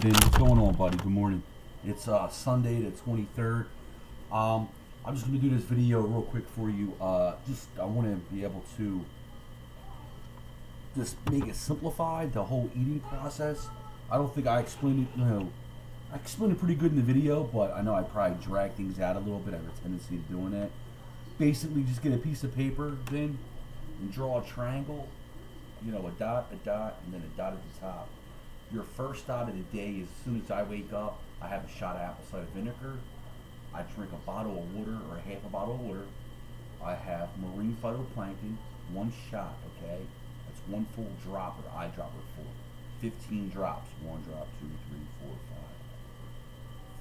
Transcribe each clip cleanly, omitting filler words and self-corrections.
Vin, what's going on, buddy? Good morning. It's Sunday the 23rd. I'm just going to do this video real quick for you. I want to be able to just make it simplified, the whole eating process. I don't think I explained it, I explained it pretty good in the video, but I know I probably drag things out a little bit. I have a tendency of doing that. Basically, just get a piece of paper, Vin, and draw a triangle, a dot, and then a dot at the top. Your first dot of the day is as soon as I wake up, I have a shot of apple cider vinegar. I drink a bottle of water or half a bottle of water. I have marine phytoplankton, one shot, okay? That's one full dropper, eyedropper full. 15 drops, one drop, 2, 3, 4,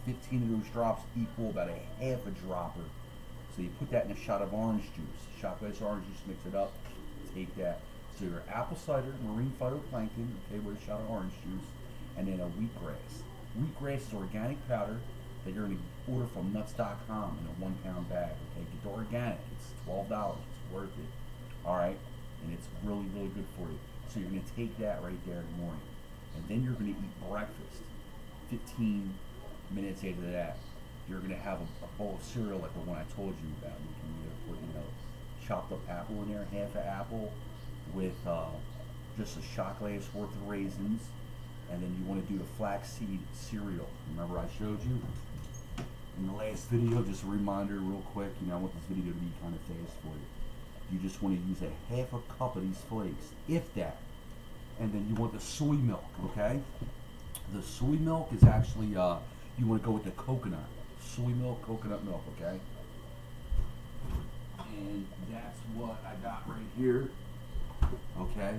5. 15 of those drops equal about a half a dropper. So you put that in a shot of orange juice. Shot glass orange juice, mix it up, take that. So your apple cider, marine phytoplankton, okay, with a shot of orange juice, and then a wheatgrass. Wheatgrass is organic powder that you're going to order from nuts.com in a 1 pound bag, okay? Get the organic, it's $12, it's worth it, all right? And it's really, really good for you. So you're going to take that right there in the morning, and then you're going to eat breakfast. 15 minutes after that, you're going to have a bowl of cereal like the one I told you about. You can either put, chopped up apple in there, half an apple, with just a shot glass worth of raisins, and then you want to do the flaxseed cereal. Remember I showed you in the last video? Just a reminder real quick, I want this video to be kind of fast for you. You just want to use a half a cup of these flakes, if that, and then you want the soy milk, okay? The soy milk is actually, you want to go with the coconut. Soy milk, coconut milk, okay? And that's what I got right here. Okay,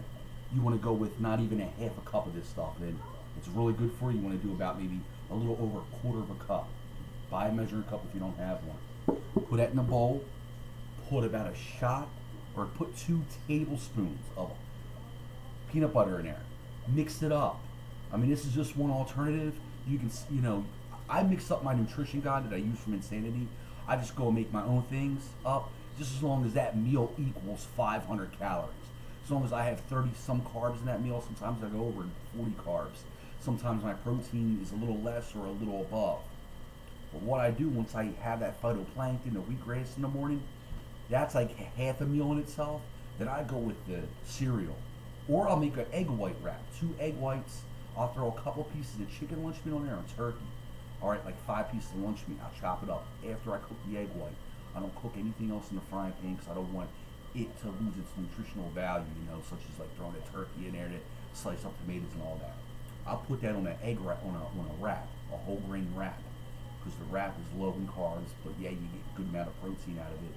you want to go with not even a half a cup of this stuff. Then it's really good for you. You want to do about maybe a little over a quarter of a cup. Buy a measuring cup if you don't have one. Put that in a bowl. Put about a shot, or put 2 tablespoons of peanut butter in there. Mix it up. I mean, this is just one alternative. You can, I mix up my nutrition guide that I use from Insanity. I just go and make my own things up, just as long as that meal equals 500 calories. As long as I have 30 some carbs in that meal, sometimes I go over 40 carbs. Sometimes my protein is a little less or a little above. But what I do once I have that phytoplankton, the wheatgrass in the morning, that's like half a meal in itself. Then I go with the cereal. Or I'll make an egg white wrap. 2 egg whites. I'll throw a couple pieces of chicken lunch meat on there, or turkey. Alright, like 5 pieces of lunch meat. I'll chop it up after I cook the egg white. I don't cook anything else in the frying pan because I don't want it to lose its nutritional value, such as like throwing a turkey in there to slice up tomatoes and all that. I'll put that on an egg wrap, on a wrap, a whole grain wrap, because the wrap is low in carbs, but yeah, you get a good amount of protein out of it.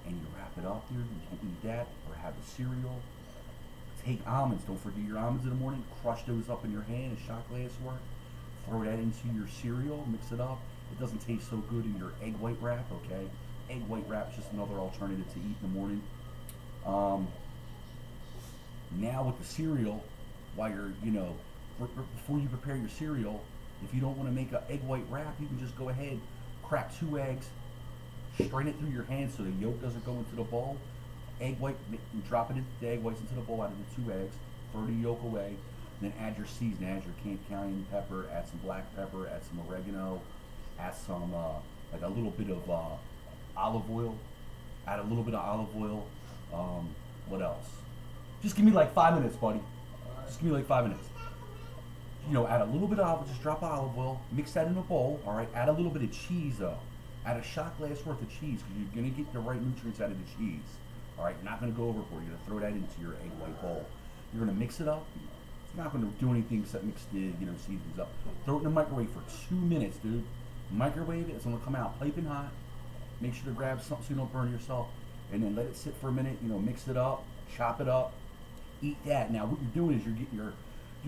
And you wrap it up, dude. You can eat that or have the cereal. Take almonds. Don't forget your almonds in the morning. Crush those up in your hand, a shot glass worth. Throw that into your cereal. Mix it up. It doesn't taste so good in your egg white wrap, okay? Egg white wrap is just another alternative to eat in the morning. Now with the cereal, while you're, before you prepare your cereal, if you don't want to make an egg white wrap, you can just go ahead, crack 2 eggs, strain it through your hand so the yolk doesn't go into the bowl. Egg white, drop it into the egg whites into the bowl out of the 2 eggs, throw the yolk away, then add your seasoning, add your cayenne pepper, add some black pepper, add some oregano, add some, like a little bit of olive oil, add a little bit of olive oil. What else? Just give me like 5 minutes, buddy. Just give me like 5 minutes. Add a little bit of, just drop olive oil, mix that in a bowl, all right? Add a little bit of cheese, though. Add a shot glass worth of cheese, because you're going to get the right nutrients out of the cheese. All right, you're not going to go overboard. You're going to throw that into your egg white bowl. You're going to mix it up. It's not going to do anything except mix the, seasonings up. Throw it in the microwave for 2 minutes, dude. Microwave it. It's going to come out piping hot. Make sure to grab something so you don't burn yourself. And then let it sit for a minute, mix it up, chop it up, eat that. Now what you're doing is you're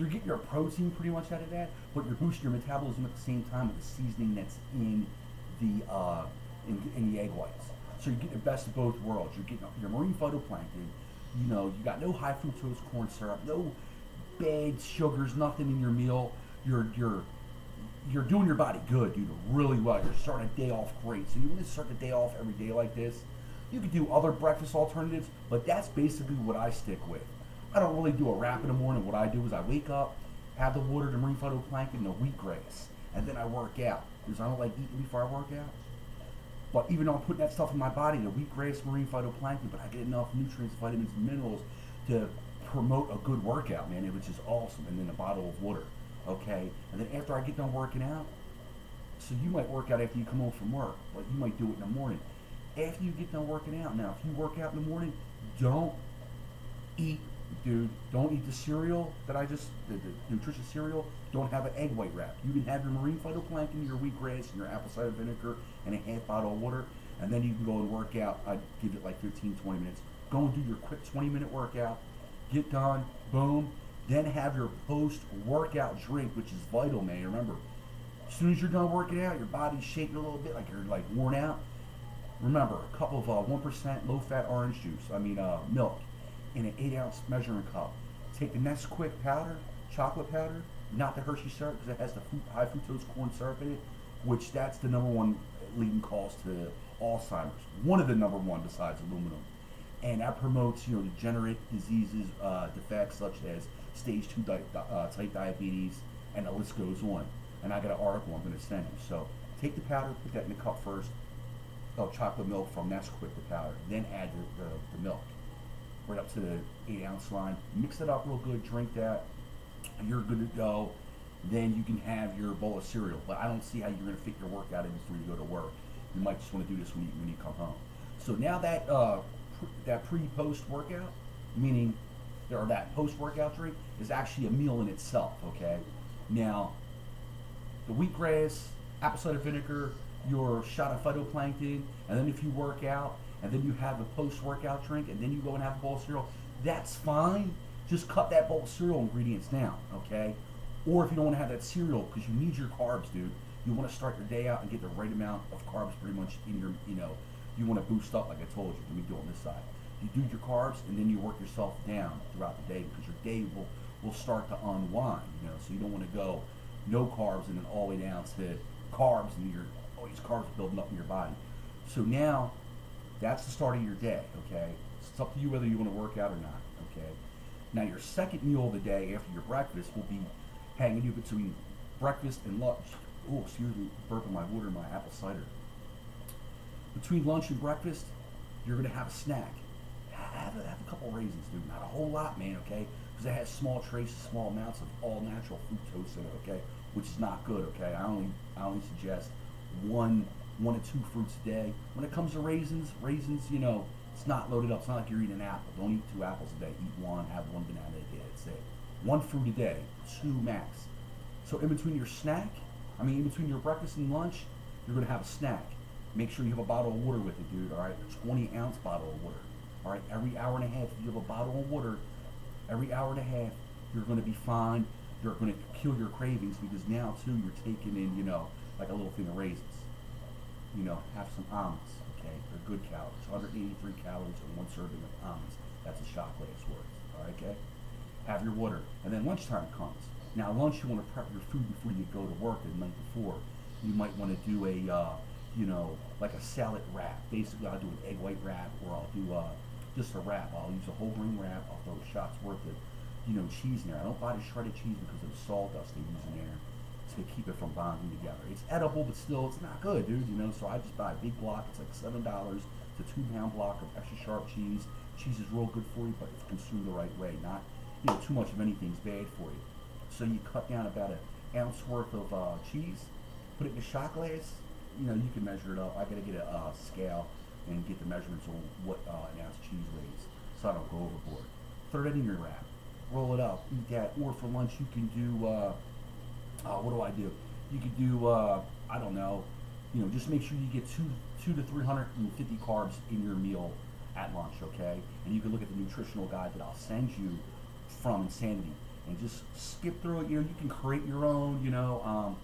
getting your protein pretty much out of that, but you're boosting your metabolism at the same time with the seasoning that's in the in the egg whites. So you're getting the best of both worlds. You're getting your marine phytoplankton, you got no high fructose corn syrup, no bad sugars, nothing in your meal. You're doing your body good, dude, really well. You're starting a day off great. So you want to start the day off every day like this. You could do other breakfast alternatives, but that's basically what I stick with. I don't really do a wrap in the morning. What I do is I wake up, have the water, the marine phytoplankton, and the wheatgrass, and then I work out because I don't like eating before I work out. But even though I'm putting that stuff in my body, the wheatgrass, marine phytoplankton, but I get enough nutrients, vitamins, and minerals to promote a good workout, man, which is awesome. And then a bottle of water, okay? And then after I get done working out, so you might work out after you come home from work, but you might do it in the morning. After you get done working out, now if you work out in the morning, don't eat, dude, don't eat the cereal that the nutritious cereal. Don't have an egg white wrap. You can have your marine phytoplankton, your wheatgrass, and your apple cider vinegar, and a half bottle of water, and then you can go and work out. I'd give it like 15, 20 minutes. Go and do your quick 20-minute workout. Get done, boom. Then have your post-workout drink, which is vital, man. Remember, as soon as you're done working out, your body's shaking a little bit, like you're like worn out. Remember, a cup of 1% low-fat orange juice, milk, in an 8-ounce measuring cup. Take the Nesquik powder, chocolate powder, not the Hershey syrup because it has the high fructose corn syrup in it, which that's the number one leading cause to Alzheimer's. One of the number one besides aluminum. And that promotes, degenerate diseases, defects such as stage 2 type diabetes, and the list goes on. And I got an article I'm going to send you. So take the powder, put that in the cup first, chocolate milk from Nesquik, the powder, then add the milk right up to the 8-ounce line. Mix it up real good, drink that, and you're good to go. Then you can have your bowl of cereal. But I don't see how you're going to fit your workout in before you go to work. You might just want to do this when you come home. So now that that pre-post workout, meaning or that post-workout drink, is actually a meal in itself. Okay. Now the wheatgrass, apple cider vinegar, your shot of phytoplankton, and then if you work out, and then you have a post-workout drink, and then you go and have a bowl of cereal, that's fine. Just cut that bowl of cereal ingredients down, okay? Or if you don't want to have that cereal, because you need your carbs, dude, you want to start your day out and get the right amount of carbs pretty much in your, you want to boost up, like I told you. Let me do it on this side. You do your carbs, and then you work yourself down throughout the day, because your day will start to unwind, so you don't want to go no carbs and then all the way down to carbs, and all these carbs building up in your body. So now, that's the start of your day, okay? It's up to you whether you want to work out or not, okay? Now, your second meal of the day after your breakfast will be hanging you between breakfast and lunch. Oh, excuse me, burping my water and my apple cider. Between lunch and breakfast, you're going to have a snack. Have a couple raisins, dude. Not a whole lot, man, okay? Because it has small traces, small amounts of all natural fructose in it, okay? Which is not good, okay? I only suggest one to two fruits a day. When it comes to raisins, it's not loaded up. It's not like you're eating an apple. Don't eat 2 apples a day. Eat one, have one banana a day. That's it. 1 fruit a day, 2 max. So in between your in between your breakfast and lunch, you're going to have a snack. Make sure you have a bottle of water with it, dude, all right? A 20-ounce bottle of water, all right? Every hour and a half, if you have a bottle of water, every hour and a half, you're going to be fine. You're going to kill your cravings because now, too, you're taking in, like a little thing of raisins. Have some almonds, okay? They're good calories. 183 calories in 1 serving of almonds. That's a shot glass worth, all right, okay? Have your water. And then lunchtime comes. Now, lunch, you want to prep your food before you go to work the night before. You might want to do a, like a salad wrap. Basically, I'll do an egg white wrap, or I'll do just a wrap. I'll use a whole grain wrap. I'll throw a shot's worth of, cheese in there. I don't buy the shredded cheese because of the sawdust they use in there to keep it from bonding together. It's edible, but still, it's not good, dude. So I just buy a big block. It's like $7. It's a 2-pound block of extra sharp cheese. Cheese is real good for you, but it's consumed the right way. Not, too much of anything's bad for you. So you cut down about 1 ounce worth of cheese, put it in a shot glass. You can measure it up. I gotta get a scale and get the measurements on what 1 ounce cheese weighs, so I don't go overboard. Throw it in your wrap, roll it up, eat that. Or for lunch, you can do. What do I do? You could do. I don't know. Just make sure you get 2 to 350 carbs in your meal at lunch, okay? And you can look at the nutritional guide that I'll send you from Insanity, and just skip through it. You can create your own.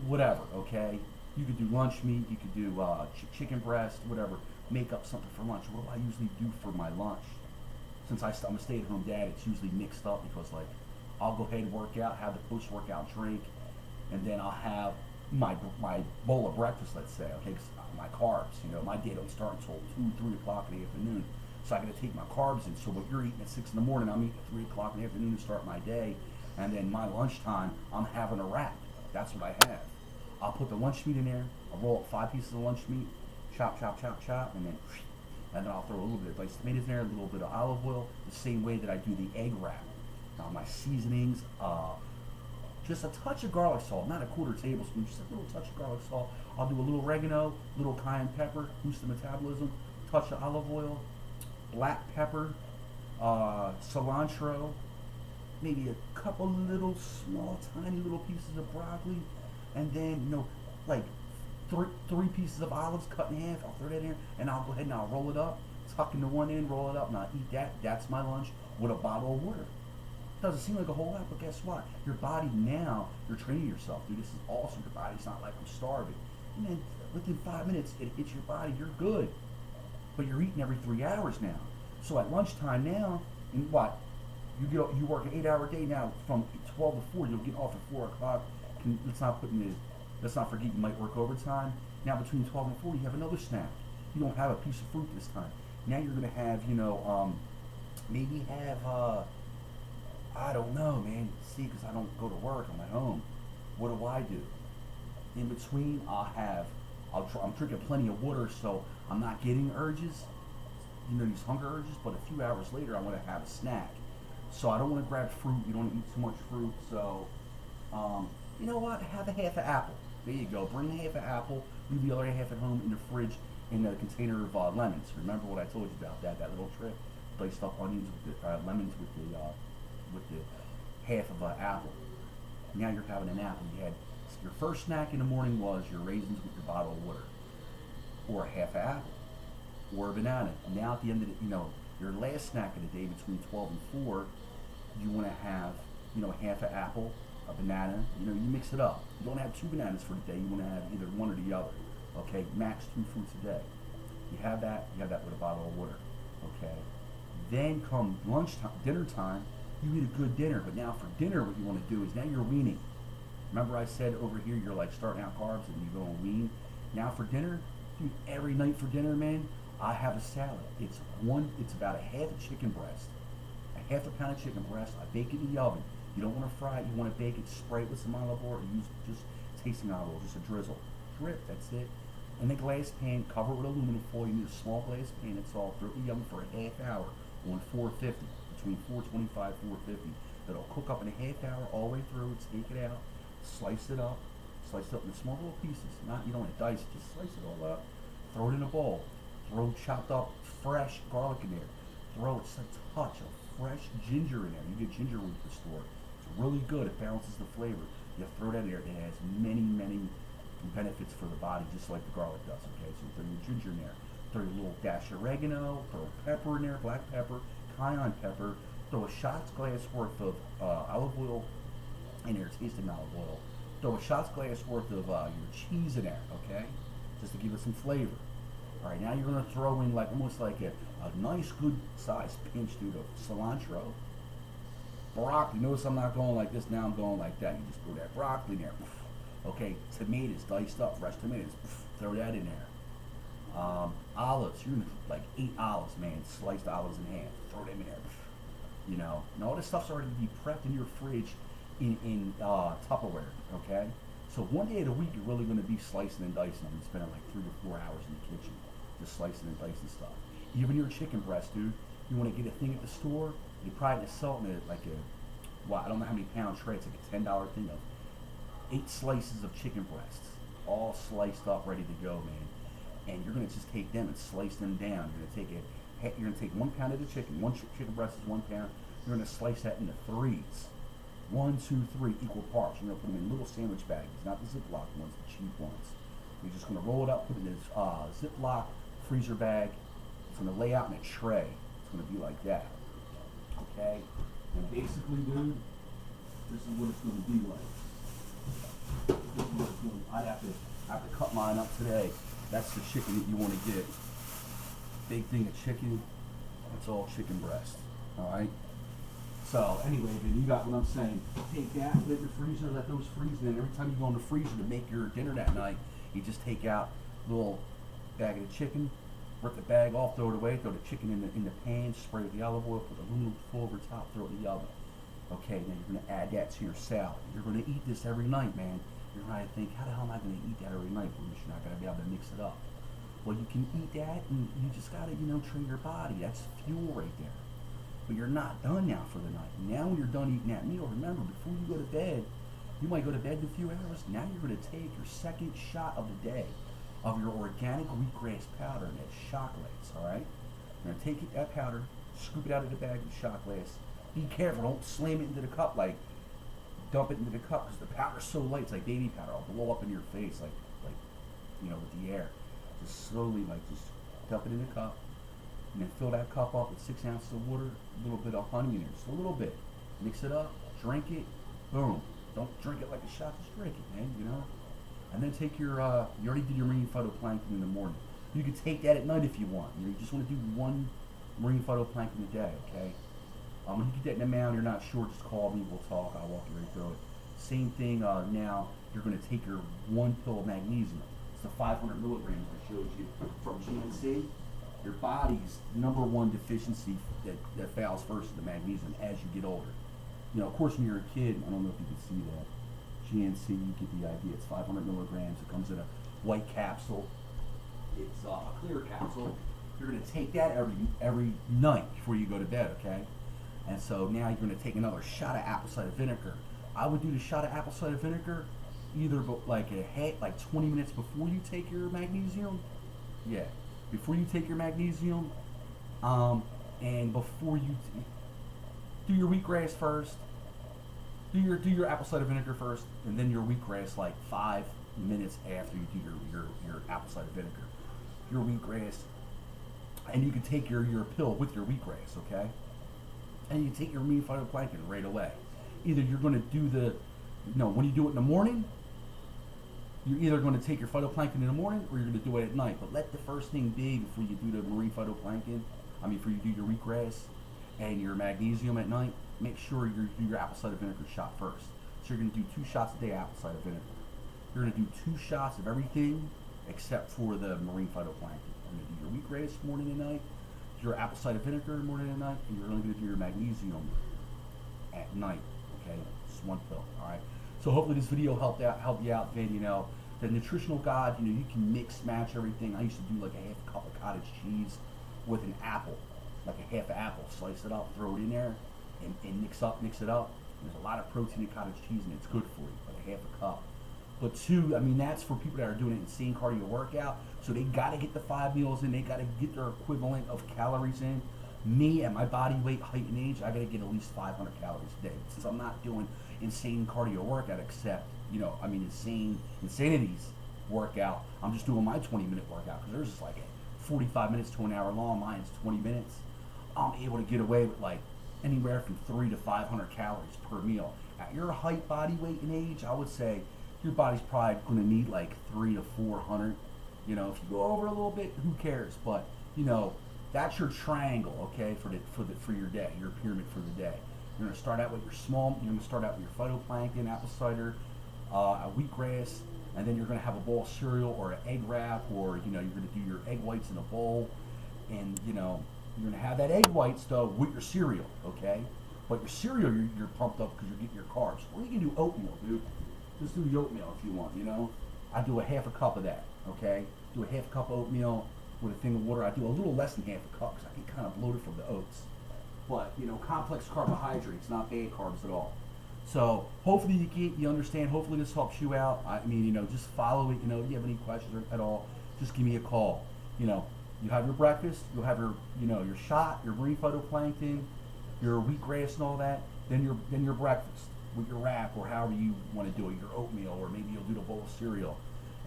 Whatever, okay? You could do lunch meat. You could do chicken breast, whatever. Make up something for lunch. What do I usually do for my lunch? Since I'm a stay-at-home dad, it's usually mixed up because, like, I'll go ahead and work out, have the post-workout drink, and then I'll have my bowl of breakfast, let's say, okay, 'cause my carbs, my day don't start until 2, 3 o'clock in the afternoon, so I got to take my carbs in. So what you're eating at 6 in the morning, I'm eating at 3 o'clock in the afternoon to start my day, And then my lunchtime, I'm having a wrap. That's what I have. I'll put the lunch meat in there. I'll roll up 5 pieces of lunch meat, chop, chop, chop, chop, and then I'll throw a little bit of diced tomatoes in there, a little bit of olive oil, the same way that I do the egg wrap. Now my seasonings, just a touch of garlic salt, not a quarter tablespoon, just a little touch of garlic salt. I'll do a little oregano, little cayenne pepper, boost the metabolism, touch of olive oil, black pepper, cilantro, maybe a couple little small, tiny little pieces of broccoli, and then, like three pieces of olives cut in half. I'll throw that in there, and I'll go ahead and I'll roll it up, tuck into one end, roll it up, and I'll eat that. That's my lunch with a bottle of water. Doesn't seem like a whole lot, but guess what? Your body now, you're training yourself, dude. This is awesome. Your body's not like I'm starving. And then within 5 minutes, it hits your body. You're good. But you're eating every 3 hours now. So at lunchtime now, and what? You work an 8-hour day now from 12 to 4. You'll get off at 4 o'clock. Let's not forget you might work overtime. Now between 12 and 4, you have another snack. You don't have a piece of fruit this time. Now you're gonna have, maybe have I don't know, man. See, because I don't go to work, I'm at home. What do? In between, I'm drinking plenty of water, so I'm not getting urges, these hunger urges, but a few hours later, I want to have a snack. So I don't want to grab fruit. You don't want to eat too much fruit. So, you know what? Have a half an apple. There you go. Bring a half an apple. Leave the other half at home in the fridge in a container of lemons. Remember what I told you about that little trick? Diced up onions with the lemons with the half of an apple. Now you're having an apple. You had your first snack in the morning was your raisins with your bottle of water, or a half an apple, or a banana. Now at the end of your last snack of the day between 12 and 4, you want to have half an apple, a banana. You mix it up. You don't have 2 bananas for the day. You want to have either one or the other. Okay, max 2 fruits a day. You have that. You have that with a bottle of water. Okay. Then come lunchtime, dinner time. You eat a good dinner, but now for dinner, what you want to do is now you're weaning. Remember I said over here you're like starting out carbs and you go and wean. Now for dinner, dude, every night for dinner, man, I have a salad. It's about a half a chicken breast, a half a pound of chicken breast. I bake it in the oven. You don't want to fry it. You want to bake it. Spray it with some olive oil, or use just tasting olive oil, just a drizzle. Drip. That's it. In a glass pan, cover it with aluminum foil. You need a small glass pan. It's all throw it in the oven for a half hour on 450. Between 425 450. It'll cook up in a half hour all the way through. Take it out, slice it up into small little pieces. You don't want to dice it, just slice it all up. Throw it in a bowl. Throw chopped up fresh garlic in there. Throw just a touch of fresh ginger in there. You get ginger root at the store. It's really good. It balances the flavor. You throw that in there. It has many, many benefits for the body, just like the garlic does. Okay, so throw your ginger in there. Throw a little dash of oregano. Throw a pepper in there, black pepper. Cayenne pepper, throw a shot's glass worth of olive oil in there, tasting olive oil. Throw a shot's glass worth of your cheese in there, okay? Just to give it some flavor. All right, now you're gonna throw in almost like a nice good sized pinch, dude, of cilantro. Broccoli, notice I'm not going like this, now I'm going like that. You just throw that broccoli in there. Okay, tomatoes, diced up, fresh tomatoes, throw that in there. Olives, you're gonna like 8 olives, man, sliced olives in half, throw them in there, and all this stuff's already be prepped in your fridge in Tupperware, okay? So one day of the week, you're really gonna be slicing and dicing them and spending like 3 to 4 hours in the kitchen, just slicing and dicing stuff. Even your chicken breast, dude, you wanna get a thing at the store, you probably sell it like I don't know how many pound tray, it's like a $10 thing of 8 slices of chicken breasts, all sliced up, ready to go, man. And you're gonna just take them and slice them down. You're gonna take 1 pound of the chicken. One chicken breast is 1 pound. You're gonna slice that into 3s. 1, 2, 3 equal parts. You're gonna put them in little sandwich bags, not the Ziploc ones, the cheap ones. You're just gonna roll it up, put it in this Ziploc freezer bag. It's gonna lay out in a tray. It's gonna be like that. Okay? And basically, dude, this is what it's gonna be like. I have to cut mine up today. That's the chicken that you want to get. Big thing of chicken. That's all chicken breast. All right. So anyway, then you got what I'm saying. Take that, put it in the freezer, let those freeze. And then every time you go in the freezer to make your dinner that night, you just take out a little bag of the chicken, rip the bag off, throw it away, throw the chicken in the pan, spray with the olive oil, put the aluminum foil over top, throw it in the oven. Okay, then you're going to add that to your salad. You're going to eat this every night, man. You're going to think, how the hell am I going to eat that every night? Well, you're not going to be able to mix it up. Well, you can eat that, and you just got to, train your body. That's fuel right there. But you're not done now for the night. Now when you're done eating that meal, remember, before you go to bed, you might go to bed in a few hours. Now you're going to take your second shot of the day of your organic wheatgrass powder, and that's shot glass, all right? You're going to take that powder, scoop it out of the bag with shot glass. Be careful, don't slam it into the cup, like dump it into the cup, because the powder's so light, it's like baby powder. It'll blow up in your face, like with the air. Just slowly, just dump it in the cup, and then fill that cup up with 6 ounces of water, a little bit of honey in there, just a little bit. Mix it up, drink it, boom. Don't drink it like a shot, just drink it, man, And then take your, you already did your marine phytoplankton in the morning. You can take that at night if you want. You just want to do one marine phytoplankton a day, okay? When you get that in the mail, you're not sure, just call me, we'll talk, I'll walk you right through it. Same thing, now, you're going to take your 1 pill of magnesium. It's the 500 milligrams I showed you from GNC. Your body's #1 deficiency that fails first is the magnesium as you get older. Of course, when you're a kid, I don't know if you can see that. GNC, you get the idea. It's 500 milligrams. It comes in a white capsule. It's a clear capsule. You're going to take that every night before you go to bed, okay? And so now you're going to take another shot of apple cider vinegar. I would do the shot of apple cider vinegar either like 20 minutes before you take your magnesium. Yeah, before you take your magnesium, and before you do your wheatgrass first. Do your apple cider vinegar first, and then your wheatgrass like 5 minutes after you do your apple cider vinegar. Your wheatgrass, and you can take your pill with your wheatgrass, okay? And you take your marine phytoplankton right away. Either you're going to do when you do it in the morning, you're either going to take your phytoplankton in the morning or you're going to do it at night. But let the first thing be before you do the marine phytoplankton, before you do your wheatgrass and your magnesium at night, make sure you do your apple cider vinegar shot first. So you're going to do 2 shots a day apple cider vinegar. You're going to do 2 shots of everything except for the marine phytoplankton. You're going to do your wheatgrass morning and night, your apple cider vinegar morning and night, and you're only going to do your magnesium at night. Okay, just 1 pill. All right. So hopefully this video helped you out, Vin. The nutritional guide. You can mix match everything. I used to do like a half a cup of cottage cheese with an apple, like a half an apple. Slice it up, throw it in there, and mix it up. There's a lot of protein in cottage cheese, and it's good for you. Like a half a cup. But 2, that's for people that are doing an insane cardio workout. So they got to get the 5 meals in. They got to get their equivalent of calories in. Me, at my body weight, height, and age, I got to get at least 500 calories a day. Since I'm not doing insane cardio workout, except, insanities workout, I'm just doing my 20-minute workout. Because theirs is like 45 minutes to an hour long. Mine's 20 minutes. I'm able to get away with like anywhere from 300 to 500 calories per meal. At your height, body weight, and age, I would say your body's probably going to need like 300 to 400. If you go over a little bit, who cares? But that's your triangle, okay, for your day, your pyramid for the day. You're going to start out with your You're going to start out with your phytoplankton, apple cider, a wheatgrass, and then you're going to have a bowl of cereal or an egg wrap, or you're going to do your egg whites in a bowl, and you're going to have that egg whites though with your cereal, okay? But your cereal, you're pumped up because you're getting your carbs. Or you can do oatmeal, dude. Just do the oatmeal if you want, I do a half a cup of that, okay? Do a half cup of oatmeal with a thing of water. I do a little less than half a cup because I get kind of bloated from the oats. But, complex carbohydrates, not bad carbs at all. So hopefully you understand. Hopefully this helps you out. Just follow it. If you have any questions at all, just give me a call. You have your breakfast, you'll have your shot, your marine phytoplankton, your wheatgrass and all that. Then your breakfast with your wrap or however you want to do it, your oatmeal, or maybe you'll do the bowl of cereal.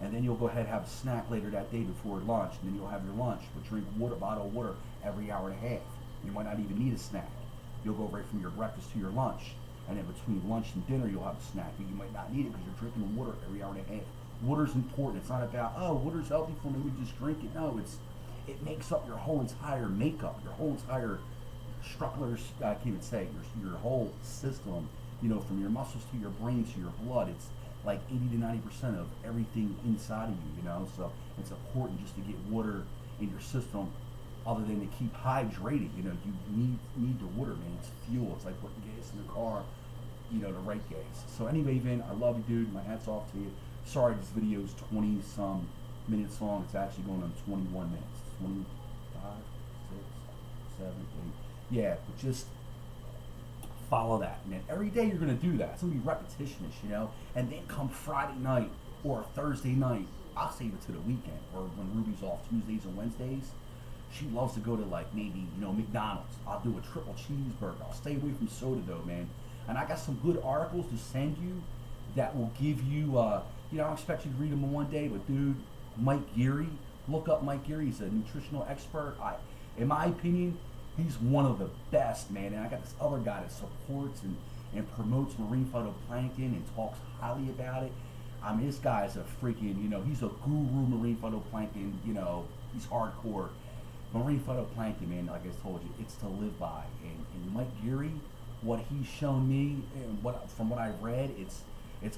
And then you'll go ahead and have a snack later that day before lunch. And then you'll have your lunch, but drink a bottle of water every hour and a half. You might not even need a snack. You'll go right from your breakfast to your lunch. And then between lunch and dinner, you'll have a snack. But you might not need it because you're drinking water every hour and a half. Water's important. It's not about, water's healthy for me, we just drink it. No, it makes up your whole entire makeup, your whole entire structure, I can't even say, your whole system, from your muscles to your brain to your blood. It's like 80 to 90% of everything inside of you, so it's important just to get water in your system other than to keep hydrated. You need the water, man. It's fuel. It's like putting gas in the car the right days. So anyway, Vin, I love you, dude. My hat's off to you. Sorry, this video is 20 some minutes long. It's actually going on 21 minutes. 25, 6, 7, 8. Yeah, but just follow that, man. Every day you're gonna do that. It's gonna be repetitionish, And then come Friday night or Thursday night, I'll save it to the weekend or when Ruby's off Tuesdays and Wednesdays. She loves to go to like maybe McDonald's. I'll do a triple cheeseburger. I'll stay away from soda though, man. And I got some good articles to send you that will give you. I don't expect you to read them in one day, but dude, Mike Geary, look up Mike Geary. He's a nutritional expert. In my opinion, he's one of the best, man. And I got this other guy that supports and promotes marine phytoplankton and talks highly about it. I mean, this guy's a freaking, he's a guru marine phytoplankton. He's hardcore. Marine phytoplankton, man, like I told you, it's to live by. And Mike Geary, what he's shown me and from what I've read, it's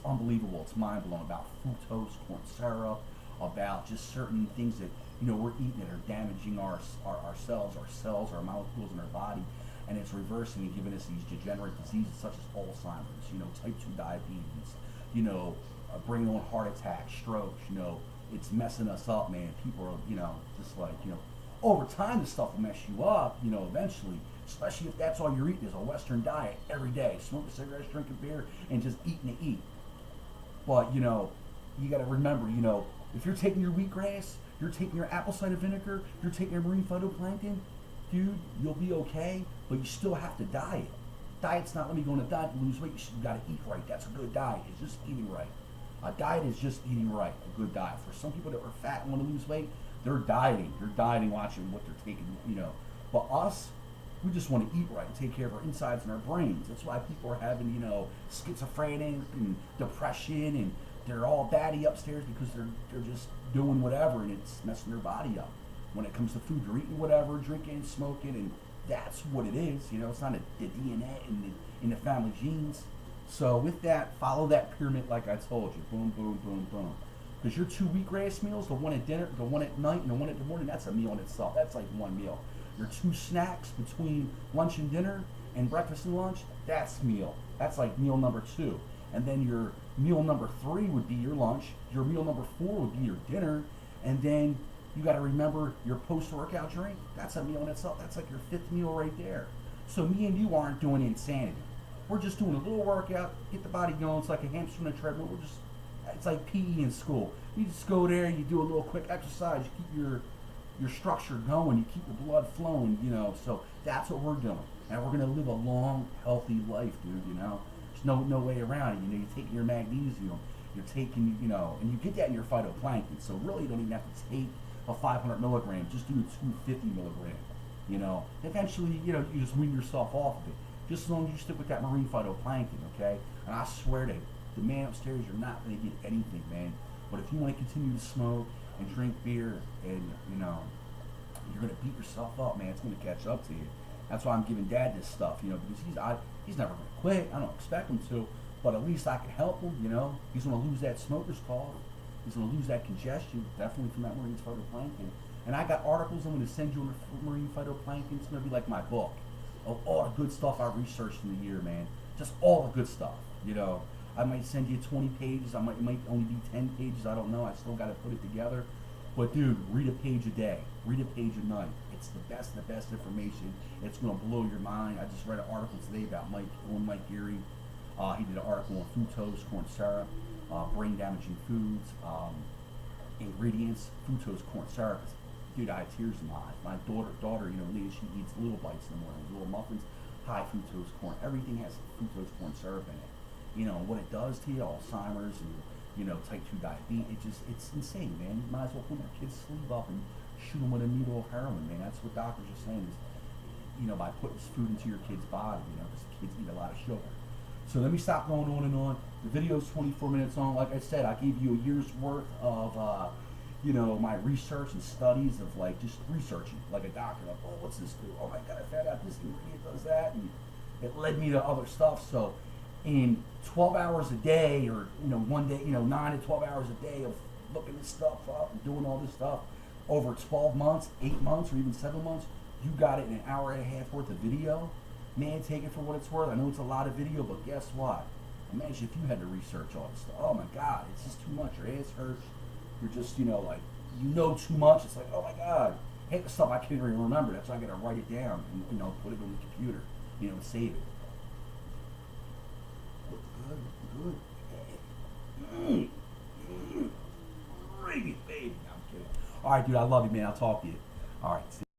unbelievable. It's mind blowing about fructose, corn syrup, about just certain things that we're eating that are damaging our cells, our molecules in our body, and it's reversing and giving us these degenerate diseases such as Alzheimer's, type 2 diabetes, bringing on heart attacks, strokes. It's messing us up, man. People are just like over time, this stuff will mess you up, eventually, especially if that's all you're eating is a Western diet every day, smoking cigarettes, drinking beer, and just eating to eat. But, you got to remember, if you're taking your wheatgrass, you're taking your apple cider vinegar, you're taking your marine phytoplankton, dude, you'll be okay, but you still have to diet. Diet's not let me go on a diet and lose weight. You got to eat right. That's a good diet. It's just eating right. A diet is just eating right, a good diet. For some people that are fat and want to lose weight, they're dieting. They're dieting, watching what they're taking, But us, we just want to eat right and take care of our insides and our brains. That's why people are having, schizophrenia and depression, and they're all batty upstairs because they're just doing whatever, and it's messing their body up. When it comes to food, they're eating whatever, drinking, smoking, and that's what it is. It's not the DNA in the family genes. So with that, follow that pyramid like I told you. Boom, boom, boom, boom. Because your 2 wheatgrass meals, the one at dinner, the one at night, and the one at the morning, that's a meal in itself. That's like one meal. Your 2 snacks between lunch and dinner and breakfast and lunch, that's meal. That's like meal number 2. And then your meal number 3 would be your lunch. Your meal number 4 would be your dinner. And then you got to remember your post-workout drink. That's a meal in itself. That's like your 5th meal right there. So me and you aren't doing insanity. We're just doing a little workout, get the body going. It's like a hamster on a treadmill. It's like PE in school. You just go there, you do a little quick exercise, you keep your structure going, you keep your blood flowing, So that's what we're doing. And we're gonna live a long, healthy life, dude, There's no way around it. You're taking your magnesium, you're taking, and you get that in your phytoplankton. So really you don't even have to take a 500 milligram, just do a 250 milligram. Eventually, you just wean yourself off of it. Just as long as you stick with that marine phytoplankton, okay? And I swear to the man upstairs, you're not going to get anything, man. But if you want to continue to smoke and drink beer and, you're going to beat yourself up, man. It's going to catch up to you. That's why I'm giving Dad this stuff, because he's never going to quit. I don't expect him to, but at least I can help him, He's going to lose that smoker's cough. He's going to lose that congestion, definitely from that marine phytoplankton. And I got articles I'm going to send you on the marine phytoplankton. It's going to be like my book of all the good stuff I researched in the year, man. Just all the good stuff, I might send you 20 pages. It might only be 10 pages. I don't know. I still got to put it together. But, dude, read a page a day. Read a page a night. It's the best information. It's going to blow your mind. I just read an article today about Mike Geary. He did an article on fructose, corn syrup, brain-damaging foods, ingredients, fructose, corn syrup. Dude, I had tears in my eyes. My daughter, Leah, she eats little bites in the morning, little muffins, high fructose corn. Everything has fructose, corn syrup in it. What it does to you, Alzheimer's and, type 2 diabetes, it's insane, man. You might as well put your kid's sleeve up and shoot them with a needle of heroin, man. That's what doctors are saying is, by putting food into your kid's body, because the kids eat a lot of sugar. So let me stop going on and on. The video's 24 minutes long. Like I said, I gave you a year's worth of, my research and studies of, just researching, like a doctor. Like, oh, what's this do? Oh, my God, I found out this ingredient does that. And it led me to other stuff. So in 12 hours a day or, one day, 9 to 12 hours a day of looking this stuff up and doing all this stuff over 12 months, 8 months, or even 7 months, you got it in an hour and a half worth of video. Man, take it for what it's worth. I know it's a lot of video, but guess what? Imagine if you had to research all this stuff. Oh my God, it's just too much. Your ass hurts. You're just, like, too much. It's like, oh my God. Half the stuff I can't even remember. That's why I gotta write it down and, put it on the computer, to save it. Look good. Gravy, baby. No, I'm kidding. All right, dude, I love you, man. I'll talk to you. All right. See